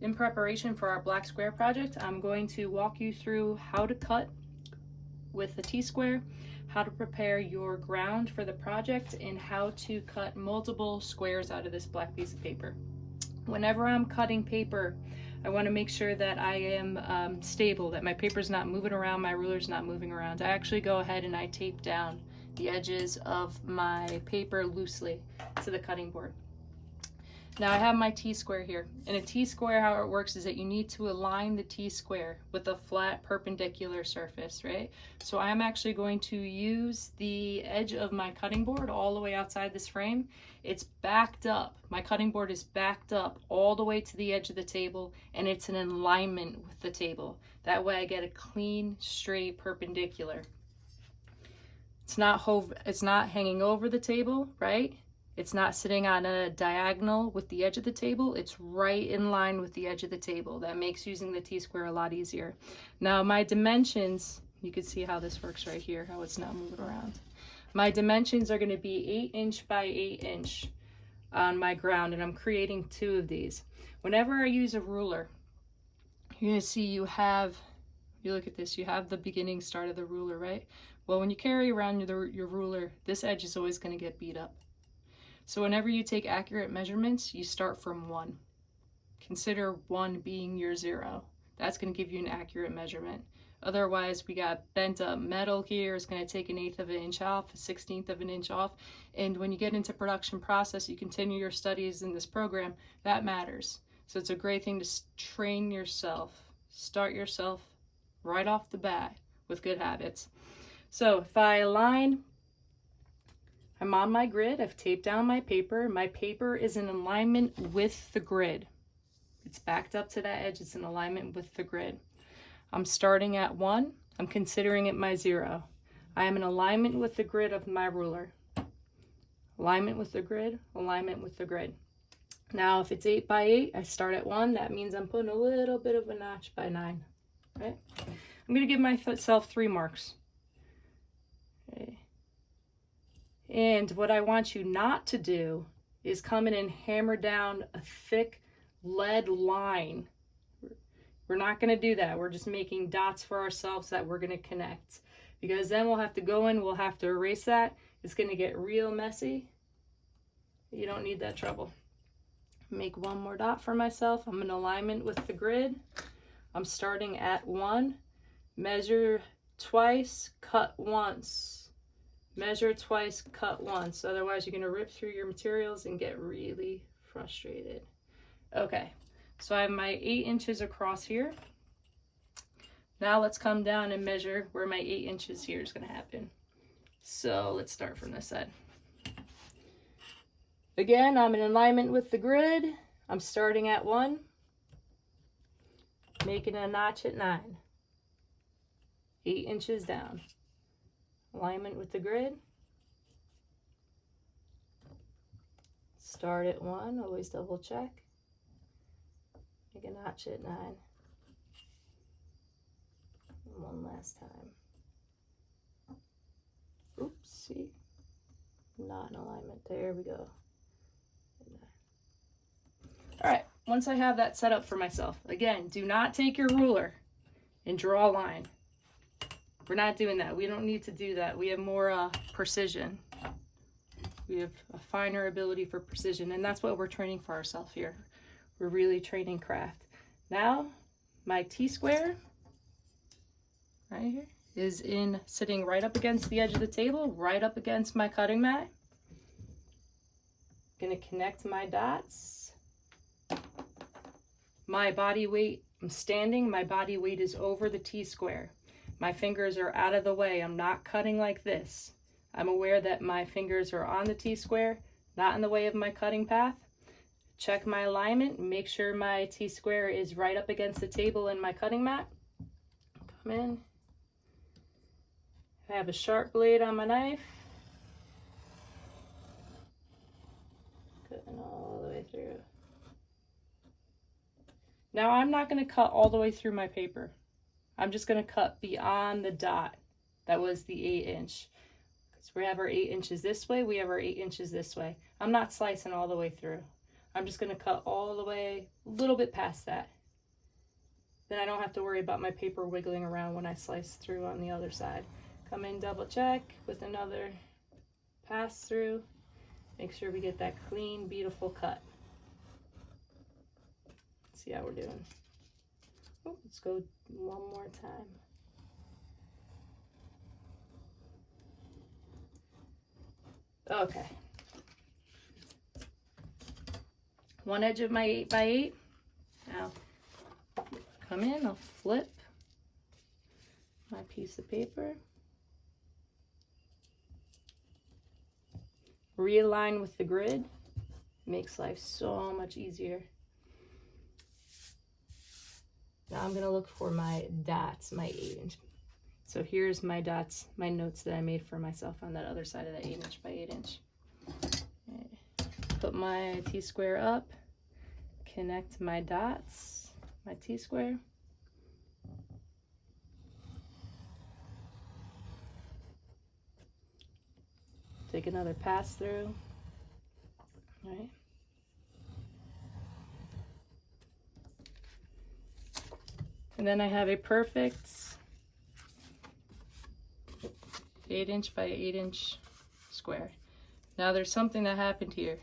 In preparation for our black square project, I'm going to walk you through how to cut with the T-square, how to prepare your ground for the project, and how to cut multiple squares out of this black piece of paper. Whenever I'm cutting paper, I want to make sure that I am stable, that my paper's not moving around, my ruler's not moving around. I actually go ahead and I tape down the edges of my paper loosely to the cutting board. Now I have my T-square here. In a T-square, how it works is that you need to align the T-square with a flat perpendicular surface, right? So I'm actually going to use the edge of my cutting board all the way outside this frame. It's backed up. My cutting board is backed up all the way to the edge of the table, and it's in alignment with the table. That way I get a clean, straight perpendicular. It's not hanging over the table, right? It's not sitting on a diagonal with the edge of the table. It's right in line with the edge of the table. That makes using the T-square a lot easier. Now my dimensions, you can see how this works right here, how it's not moving around. My dimensions are going to be 8" by 8" on my ground, and I'm creating 2 of these. Whenever I use a ruler, you're going to see you look at this, you have the beginning start of the ruler, right? Well, when you carry around your ruler, this edge is always going to get beat up. So whenever you take accurate measurements, you start from 1. Consider 1 being your 0. That's going to give you an accurate measurement. Otherwise, we got bent up metal here. It's going to take 1/8 of an inch off, 1/16 of an inch off. And when you get into production process, you continue your studies in this program, that matters. So it's a great thing to train yourself, start yourself right off the bat with good habits. So if I align, I'm on my grid, I've taped down my paper. My paper is in alignment with the grid. It's backed up to that edge, it's in alignment with the grid. I'm starting at 1, I'm considering it my 0. I am in alignment with the grid of my ruler. Alignment with the grid, alignment with the grid. Now if it's 8 by 8, I start at 1, that means I'm putting a little bit of a notch by 9, right? I'm gonna give myself 3 marks. Okay. And what I want you not to do is come in and hammer down a thick lead line. We're not going to do that. We're just making dots for ourselves that we're going to connect. Because then we'll have to go in, we'll have to erase that. It's going to get real messy. You don't need that trouble. Make 1 more dot for myself. I'm in alignment with the grid. I'm starting at 1. Measure twice, cut once. Measure twice, cut once. Otherwise, you're going to rip through your materials and get really frustrated. Okay, so I have my 8 inches across here. Now let's come down and measure where my 8 inches here is going to happen. So let's start from this side. Again, I'm in alignment with the grid. I'm starting at 1, making a notch at 9. 8 inches down. Alignment with the grid. Start at 1, always double check. Make a notch at 9. And 1 last time. Oops, see? Not in alignment. There we go. Alright, once I have that set up for myself, again, do not take your ruler and draw a line. We're not doing that. We don't need to do that. We have more precision. We have a finer ability for precision, and that's what we're training for ourselves here. We're really training craft. Now, my T-square, right here, is sitting right up against the edge of the table, right up against my cutting mat. Gonna connect my dots. My body weight, I'm standing, my body weight is over the T-square. My fingers are out of the way. I'm not cutting like this. I'm aware that my fingers are on the T-square, not in the way of my cutting path. Check my alignment, make sure my T-square is right up against the table in my cutting mat. Come in. I have a sharp blade on my knife. Cutting all the way through. Now I'm not going to cut all the way through my paper. I'm just going to cut beyond the dot. That was the 8 inch. So we have our 8 inches this way, we have our 8 inches this way. I'm not slicing all the way through. I'm just going to cut all the way a little bit past that. Then I don't have to worry about my paper wiggling around when I slice through on the other side. Come in, double check with another pass through. Make sure we get that clean, beautiful cut. Let's see how we're doing. Oh, let's go one more time. Okay. One edge of my 8x8. Now, come in, I'll flip my piece of paper. Realign with the grid. Makes life so much easier. Now I'm gonna look for my dots, my 8-inch. So here's my dots, my notes that I made for myself on that other side of that 8-inch by 8-inch. Put my T-square up, connect my dots, my T-square. Take another pass through. All right. And then I have a perfect 8-inch by 8-inch square. Now there's something that happened here,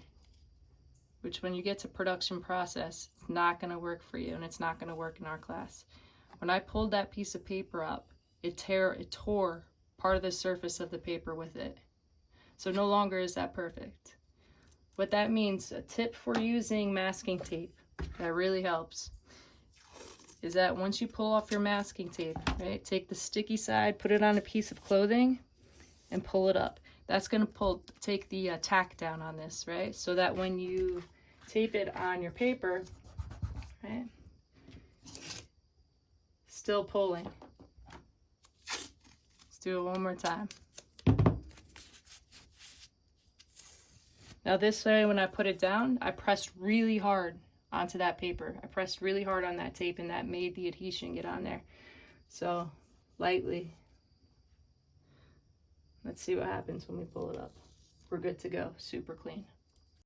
which when you get to production process, it's not going to work for you, and it's not going to work in our class. When I pulled that piece of paper up, it tore part of the surface of the paper with it. So no longer is that perfect. What that means, a tip for using masking tape that really helps, is that once you pull off your masking tape, right, take the sticky side, put it on a piece of clothing, and pull it up. That's going to take the tack down on this, right? So that when you tape it on your paper, right, still pulling. Let's do it one more time. Now this way, when I put it down, I pressed really hard onto that paper. I pressed really hard on that tape, and that made the adhesion get on there. So lightly. Let's see what happens when we pull it up. We're good to go. Super clean.